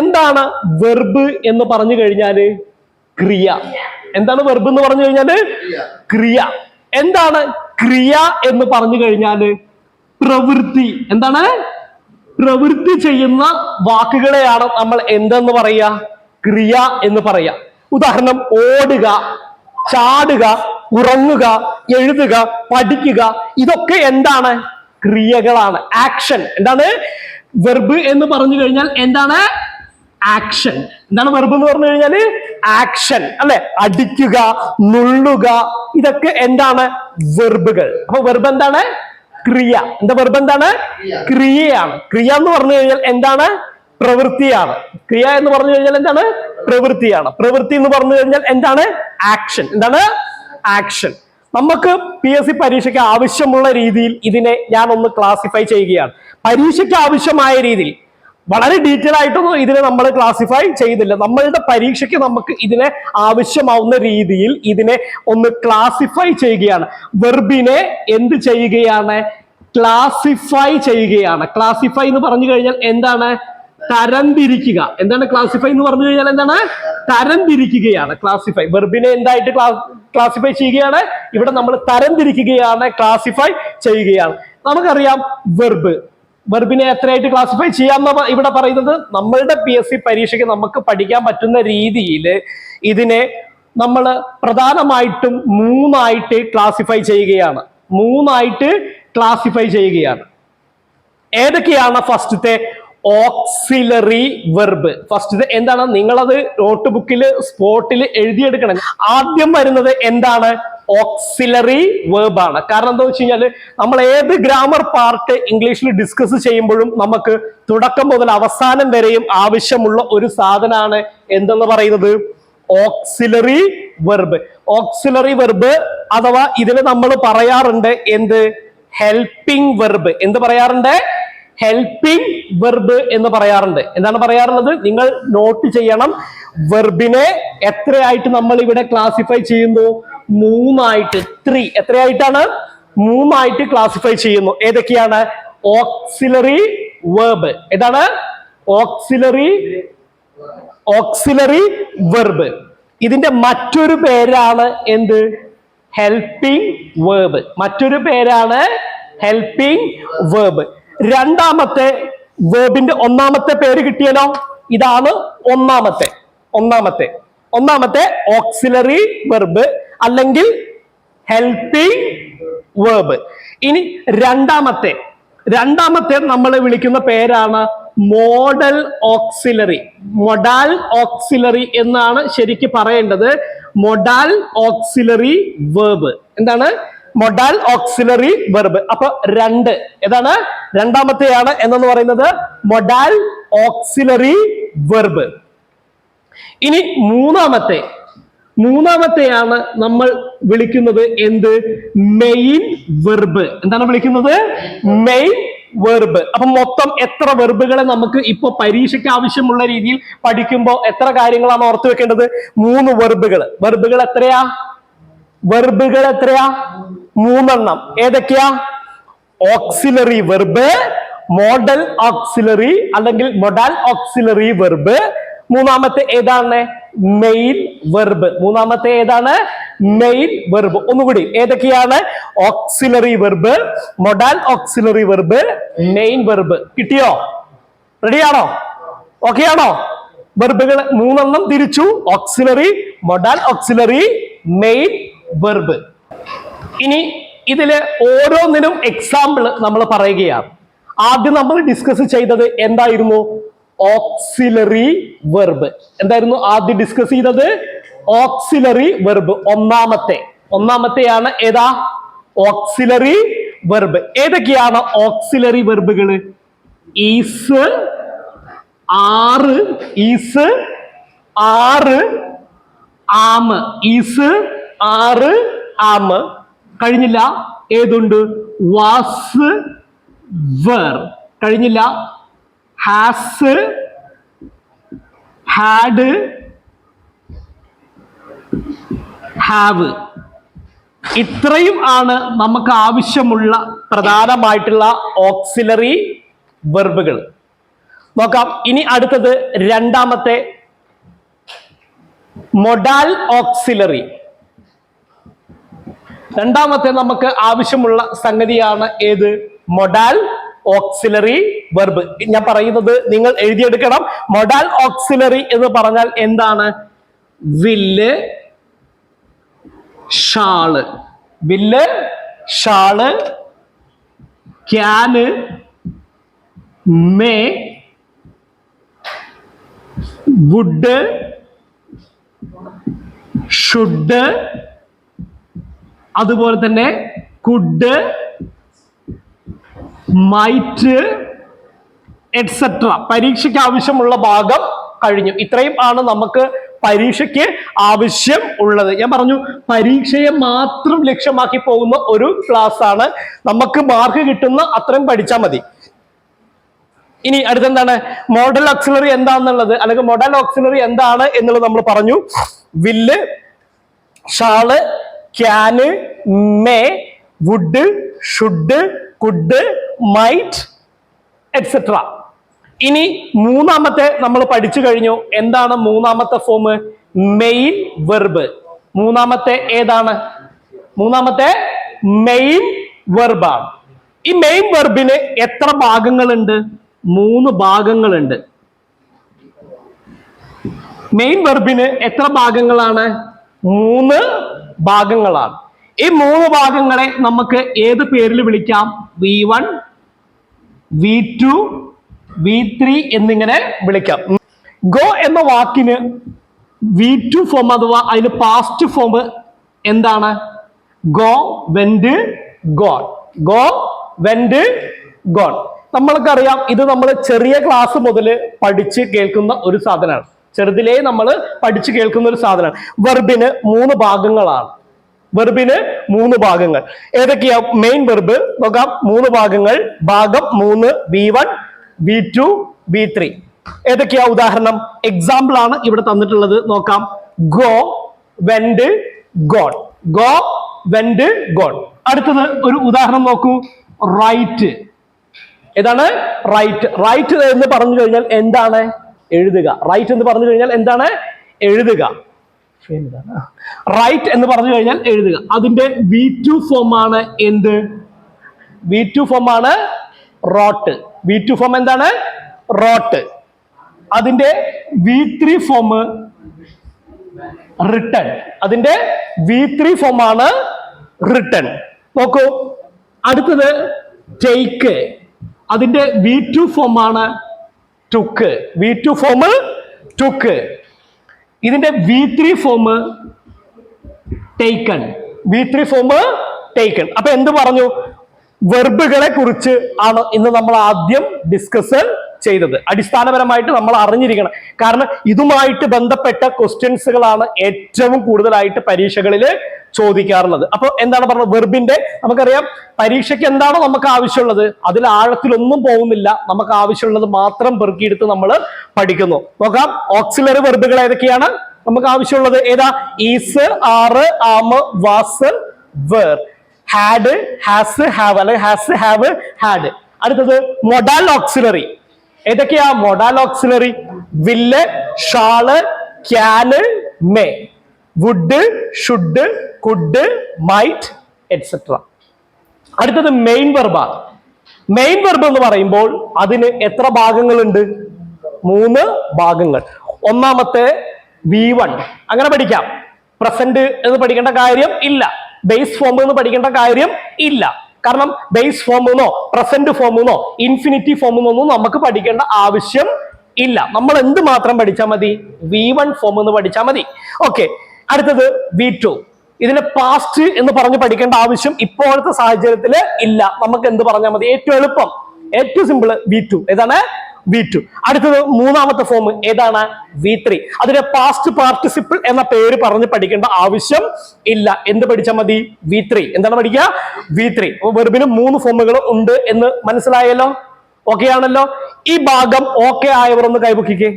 എന്താണ് വെർബ് എന്ന് പറഞ്ഞു കഴിഞ്ഞാല്? ക്രിയ. എന്താണ് വെർബ് എന്ന് പറഞ്ഞു കഴിഞ്ഞാല്? ക്രിയ. എന്താണ് ക്രിയ എന്ന് പറഞ്ഞു കഴിഞ്ഞാല്? പ്രവൃത്തി. എന്താണ്? പ്രവൃത്തി ചെയ്യുന്ന വാക്കുകളെയാണ് നമ്മൾ എന്തെന്ന് പറയാ? ക്രിയ എന്ന് പറയാ. ഉദാഹരണം, ഓടുക, ചാടുക, ഉറങ്ങുക, എഴുതുക, പഠിക്കുക, ഇതൊക്കെ എന്താണ്? ക്രിയകളാണ്. ആക്ഷൻ. എന്താണ് വെർബ് എന്ന് പറഞ്ഞു കഴിഞ്ഞാൽ? എന്താണ്? ആക്ഷൻ. എന്താണ് വെർബ് എന്ന് പറഞ്ഞു കഴിഞ്ഞാല്? ആക്ഷൻ അല്ലെ? അടിക്കുക, നുള്ളുക, ഇതൊക്കെ എന്താണ്? വെർബുകൾ. അപ്പൊ വെർബ് എന്താണ്? ക്രിയ. എന്താ വെർബ്? എന്താണ്? ക്രിയയാണ്. ക്രിയ എന്ന് പറഞ്ഞു കഴിഞ്ഞാൽ എന്താണ്? പ്രവൃത്തിയാണ്. ക്രിയ എന്ന് പറഞ്ഞു കഴിഞ്ഞാൽ എന്താണ്? പ്രവൃത്തിയാണ്. പ്രവൃത്തി എന്ന് പറഞ്ഞു കഴിഞ്ഞാൽ എന്താണ്? ആക്ഷൻ. എന്താണ്? ആക്ഷൻ. നമുക്ക് PSC പരീക്ഷയ്ക്ക് ആവശ്യമുള്ള രീതിയിൽ ഇതിനെ ഞാൻ ഒന്ന് ക്ലാസിഫൈ ചെയ്യുകയാണ്. പരീക്ഷയ്ക്ക് ആവശ്യമായ രീതിയിൽ വളരെ ഡീറ്റെയിൽ ആയിട്ടൊന്നും ഇതിനെ നമ്മൾ ക്ലാസിഫൈ ചെയ്തില്ല. നമ്മളുടെ പരീക്ഷയ്ക്ക് നമുക്ക് ഇതിനെ ആവശ്യമാവുന്ന രീതിയിൽ ഇതിനെ ഒന്ന് ക്ലാസിഫൈ ചെയ്യുകയാണ്. വെർബിനെ എന്ത് ചെയ്യുകയാണ്? ക്ലാസിഫൈ ചെയ്യുകയാണ്. ക്ലാസിഫൈ എന്ന് പറഞ്ഞു കഴിഞ്ഞാൽ എന്താണ്? തരംതിരിക്കുക. എന്താണ് ക്ലാസിഫൈ എന്ന് പറഞ്ഞു കഴിഞ്ഞാൽ? എന്താണ്? തരംതിരിക്കുകയാണ്. ക്ലാസിഫൈ വെർബിനെ എന്തായിട്ട് ക്ലാസിഫൈ ചെയ്യുകയാണ്? ഇവിടെ നമ്മൾ തരംതിരിക്കുകയാണ്, ക്ലാസിഫൈ ചെയ്യുകയാണ്. നമുക്കറിയാം വെർബിനെ എത്രയായിട്ട് ക്ലാസിഫൈ ചെയ്യാമെന്ന് ഇവിടെ പറയുന്നത്. നമ്മളുടെ PSC പരീക്ഷയ്ക്ക് നമുക്ക് പഠിക്കാൻ പറ്റുന്ന രീതിയിൽ ഇതിനെ നമ്മൾ പ്രധാനമായിട്ടും മൂന്നായിട്ട് ക്ലാസിഫൈ ചെയ്യുകയാണ്. ഏതൊക്കെയാണ്? ഫസ്റ്റത്തെ ഓക്സിലറി വെർബ്. ഫസ്റ്റ് എന്താണ്? നിങ്ങളത് നോട്ട് ബുക്കിൽ സ്പോട്ടിൽ എഴുതിയെടുക്കണം. ആദ്യം വരുന്നത് എന്താണ്? ഓക്സിലറി വെർബ് ആണ്. കാരണം എന്താ വെച്ച് കഴിഞ്ഞാല് നമ്മൾ ഏത് ഗ്രാമർ പാർട്ട് ഇംഗ്ലീഷിൽ ഡിസ്കസ് ചെയ്യുമ്പോഴും നമുക്ക് തുടക്കം മുതൽ അവസാനം വരെയും ആവശ്യമുള്ള ഒരു സാധനമാണ് എന്തെന്ന് പറയുന്നത്? Auxiliary verb. ഓക്സിലറി വെർബ് അഥവാ ഇതിന് നമ്മൾ പറയാറുണ്ട് എന്ത്? Helping verb. എന്ത് പറയാറുണ്ട്? ഹെൽപ്പിംഗ് വെർബ് എന്ന് പറയാറുണ്ട്. എന്താണ് പറയാറുള്ളത്? നിങ്ങൾ നോട്ട് ചെയ്യണം. വെർബിനെ എത്രയായിട്ട് നമ്മൾ ഇവിടെ ക്ലാസിഫൈ ചെയ്യുന്നു? മൂന്നായിട്ട്. എത്രയായിട്ടാണ്? മൂന്നായിട്ട് ക്ലാസിഫൈ ചെയ്യുന്നു. ഏതൊക്കെയാണ്? Auxiliary verb. ഏതാണ്? Auxiliary verb. ഇതിന്റെ മറ്റൊരു പേരാണ് എന്ത്? Helping verb. മറ്റൊരു പേരാണ് ഹെൽപ്പിംഗ് വെർബ്. രണ്ടാമത്തെ വെർബിന്റെ ഒന്നാമത്തെ പേര് കിട്ടിയാലോ? ഇതാണ് ഒന്നാമത്തെ ഓക്സിലറി വെർബ് അല്ലെങ്കിൽ ഹെൽപ്പിംഗ് വെർബ്. ഇനി രണ്ടാമത്തെ നമ്മൾ വിളിക്കുന്ന പേരാണ് മോഡൽ ഓക്സിലറി. മൊഡാൽ ഓക്സിലറി എന്നാണ് ശരിക്ക് പറയേണ്ടത്. Modal auxiliary verb. എന്താണ്? Modal auxiliary verb. അപ്പൊ ഏതാണ്? രണ്ടാമത്തെയാണ് എന്നു പറയുന്നത് മൊഡാൽ ഓക്സിലറി വെർബ്. ഇനി മൂന്നാമത്തെയാണ് നമ്മൾ വിളിക്കുന്നത് എന്ത്? Main verb. എന്താണ് വിളിക്കുന്നത്? Main verb. അപ്പൊ മൊത്തം എത്ര വെർബുകളെ നമുക്ക് ഇപ്പൊ പരീക്ഷയ്ക്ക് ആവശ്യമുള്ള രീതിയിൽ പഠിക്കുമ്പോൾ എത്ര കാര്യങ്ങളാണ് ഓർത്തു വെക്കേണ്ടത്? 3 വെർബുകൾ. വെർബുകൾ എത്രയാ? 3 ഏതൊക്കെയാ? ഓക്സിലറി വെർബ്, മോഡൽ ഓക്സിലറി അല്ലെങ്കിൽ മൊഡാൽ ഓക്സിലറി വെർബ്. മൂന്നാമത്തെ ഏതാണ്? Main verb. Main verb. ഒന്നുകൂടി ഏതൊക്കെയാണ്? Auxiliary verb, modal auxiliary verb, main verb. കിട്ടിയോ? റെഡിയാണോ? ഓക്കെ ആണോ? വെർബുകൾ 3 തിരിച്ചു. Auxiliary, modal auxiliary, main verb. ഇനി ഇതില് ഓരോന്നിനും എക്സാമ്പിൾ നമ്മൾ പറയുകയാണ്. ആദ്യം നമ്മൾ ഡിസ്കസ് ചെയ്തത് എന്തായിരുന്നു? Auxiliary verb. എന്തായിരുന്നു ആദ്യം ഡിസ്കസ് ചെയ്തത്? Auxiliary verb. ഒന്നാമത്തെയാണ് ഏതാ? Auxiliary verb. ഏതൊക്കെയാണ് ഓക്സിലറി വെർബുകൾ? Is, are, am. Is, are, am. കഴിഞ്ഞില്ല. ഏതുണ്ട്? Was, were. കഴിഞ്ഞില്ല. Has, had, have. ഇത്രയും ആണ് നമുക്ക് ആവശ്യമുള്ള പ്രധാനമായിട്ടുള്ള ഓക്സിലറി വെർബുകൾ. നോക്കാം. ഇനി അടുത്തത് രണ്ടാമത്തെ മൊഡാൽ ഓക്സിലറി. രണ്ടാമത്തെ നമുക്ക് ആവശ്യമുള്ള സംഗതിയാണ് ഏത്? Modal auxiliary verb. ഞാൻ പറയുന്നത് നിങ്ങൾ എഴുതിയെടുക്കണം. മൊഡാൽ ഓക്സിലറി എന്ന് പറഞ്ഞാൽ എന്താണ്? Will, shall. Will, shall, can, may, would, should, അതുപോലെ തന്നെ കുഡ്, മൈറ്റ്, എറ്റ്സെട്ര. പരീക്ഷയ്ക്ക് ആവശ്യമുള്ള ഭാഗം കഴിഞ്ഞു. ഇത്രയും ആണ് നമുക്ക് പരീക്ഷയ്ക്ക് ആവശ്യം ഉള്ളത്. ഞാൻ പറഞ്ഞു, പരീക്ഷയെ മാത്രം ലക്ഷ്യമാക്കി പോകുന്ന ഒരു ക്ലാസ് ആണ്. നമുക്ക് മാർക്ക് കിട്ടുന്ന അത്രയും പഠിച്ചാൽ മതി. ഇനി അടുത്തെന്താണ്? മോഡൽ ഓക്സിലറി എന്താണെന്നുള്ളത്, അല്ലെങ്കിൽ മോഡൽ ഓക്സിലറി എന്താണ് എന്നുള്ളത് നമ്മൾ പറഞ്ഞു. Will, shall, can, may, would, should, could, might, etcetera. ഇനി മൂന്നാമത്തെ നമ്മൾ പഠിച്ചു കഴിഞ്ഞു. എന്താണ് മൂന്നാമത്തെ ഫോം? Main verb. മൂന്നാമത്തെ ഏതാണ്? മൂന്നാമത്തെ മെയിൻ വെർബാണ്. ഈ മെയിൻ വെർബിന് എത്ര ഭാഗങ്ങളുണ്ട്? 3 ഭാഗങ്ങളുണ്ട്. മെയിൻ വെർബിന് എത്ര ഭാഗങ്ങളാണ്? 3 ഭാഗങ്ങളാണ്. ഈ 3 ഭാഗങ്ങളെ നമുക്ക് ഏത് പേരിൽ വിളിക്കാം? V1, V2, V3 എന്നിങ്ങനെ വിളിക്കാം. ഗോ എന്ന വാക്കിന് V2 ഫോം അഥവാ അതിന് പാസ്റ്റ് ഫോം എന്താണ്? Go, went, gone. Go, went, gone. നമ്മൾക്കറിയാം, ഇത് നമ്മൾ ചെറിയ ക്ലാസ് മുതൽ പഠിച്ച് കേൾക്കുന്ന ഒരു സാധനമാണ്. ചെറുതിലേ നമ്മൾ പഠിച്ചു കേൾക്കുന്ന ഒരു സാധനമാണ്. വെർബിന് 3 ഭാഗങ്ങളാണ്. വെർബിന് 3 ഭാഗങ്ങൾ ഏതൊക്കെയാ? മെയിൻ വെർബ് നോക്കാം. 3 ഭാഗങ്ങൾ. ഭാഗം 3, V1, V2, V3. ഏതൊക്കെയാ? ഉദാഹരണം, എക്സാമ്പിൾ ആണ് ഇവിടെ തന്നിട്ടുള്ളത്. നോക്കാം. Go, went, gone. Go, went, gone. അടുത്തത് ഒരു ഉദാഹരണം നോക്കൂ. റൈറ്റ്. ഏതാണ്? റൈറ്റ്. റൈറ്റ് എന്ന് പറഞ്ഞു കഴിഞ്ഞാൽ എന്താണ്? എഴുതുക. റൈറ്റ് എന്ന് പറഞ്ഞു കഴിഞ്ഞാൽ എന്താണ്? എഴുതുക. റൈറ്റ് എന്ന് പറഞ്ഞു കഴിഞ്ഞാൽ എഴുതുക. അതിന്റെ V2 ഫോം ആണ് എന്ത്? V2 ഫോം ആണ് റോട്ട്. V2 ഫോം എന്താണ്? റോട്ട്. അതിന്റെ V3 ഫോം റിട്ടൺ. അതിന്റെ V3 ഫോം ആണ് റിട്ടൺ. നോക്കൂ. അടുത്തത് ടേക്ക്. അതിന്റെ V2 ഫോം ആണ് ടുക്ക്. V2 form took. ഇതിന്റെ V3 form taken. V3 form taken. അപ്പൊ എന്ത് പറഞ്ഞു? വെർബുകളെ കുറിച്ച് ആണ് ഇന്ന് നമ്മൾ ആദ്യം ഡിസ്കസ് ചെയ്തത്. അടിസ്ഥാനപരമായിട്ട് നമ്മൾ അറിഞ്ഞിരിക്കണം. കാരണം ഇതുമായിട്ട് ബന്ധപ്പെട്ട ക്വസ്റ്റ്യൻസുകളാണ് ഏറ്റവും കൂടുതലായിട്ട് പരീക്ഷകളിൽ ചോദിക്കാറുള്ളത്. അപ്പൊ എന്താണ് പറഞ്ഞത്? വെർബിന്റെ നമുക്കറിയാം പരീക്ഷയ്ക്ക് എന്താണോ നമുക്ക് ആവശ്യമുള്ളത് അതിൽ ആഴത്തിലൊന്നും പോകുന്നില്ല. നമുക്ക് ആവശ്യമുള്ളത് മാത്രം പെറുക്കിയെടുത്ത് നമ്മൾ പഠിക്കുന്നു. നോക്കാം. ഓക്സിലറി വെർബുകൾ ഏതൊക്കെയാണ് നമുക്ക് ആവശ്യമുള്ളത്? ഏതാ? Is, are, am, was, were, had, has, have, അല്ലെ ഹാസ്, ഹാവ്, ഹാഡ്. അടുത്തത് മൊഡാൽ ഓക്സിലറി. ഏതൊക്കെയാ modal auxiliary? Will, shall, can, may, would, should, could, might, etcetera. അടുത്തത് മെയിൻ വെർബാണ്. മെയിൻ വെർബ് എന്ന് പറയുമ്പോൾ അതിന് എത്ര ഭാഗങ്ങളുണ്ട്? 3 ഭാഗങ്ങൾ. ഒന്നാമത്തെ V1 അങ്ങനെ പഠിക്കാം. പ്രസന്റ് എന്ന് പഠിക്കേണ്ട കാര്യം ഇല്ല. ബേസ് ഫോം എന്ന് പഠിക്കേണ്ട കാര്യം ഇല്ല. കാരണം ബേസ് ഫോമെന്നോ പ്രസന്റ് ഫോമെന്നോ ഇൻഫിനിറ്റി ഫോമെന്നൊന്നും നമുക്ക് പഠിക്കേണ്ട ആവശ്യം ഇല്ല. നമ്മൾ എന്ത് മാത്രം പഠിച്ചാൽ മതി? V1 ഫോം എന്ന് പഠിച്ചാൽ മതി. ഓക്കെ. അടുത്തത് V2. ഇതിനെ പാസ്റ്റ് എന്ന് പറഞ്ഞ് പഠിക്കേണ്ട ആവശ്യം ഇപ്പോഴത്തെ സാഹചര്യത്തിൽ ഇല്ല. നമുക്ക് എന്ത് പറഞ്ഞാൽ മതി? ഏറ്റവും എളുപ്പം, ഏറ്റവും സിമ്പിൾ V2. ഏതാണ്? V2. അടുത്തത് മൂന്നാമത്തെ ഫോം ഏതാണ്? V3. അതിനെ പാസ്റ്റ് പാർട്ടിസിപ്പിൾ എന്ന പേര് പറഞ്ഞ് പഠിക്കേണ്ട ആവശ്യം ഇല്ല. എന്ത് പഠിച്ചാൽ മതി? V3. എന്താണ് പഠിക്കുക? V3. വെർബിന് 3 ഫോമുകൾ ഉണ്ട് എന്ന് മനസ്സിലായല്ലോ? ഓക്കെ ആണല്ലോ? ഈ ഭാഗം ഓക്കെ ആയവർ ഒന്ന് കൈപൊക്കിക്കേ.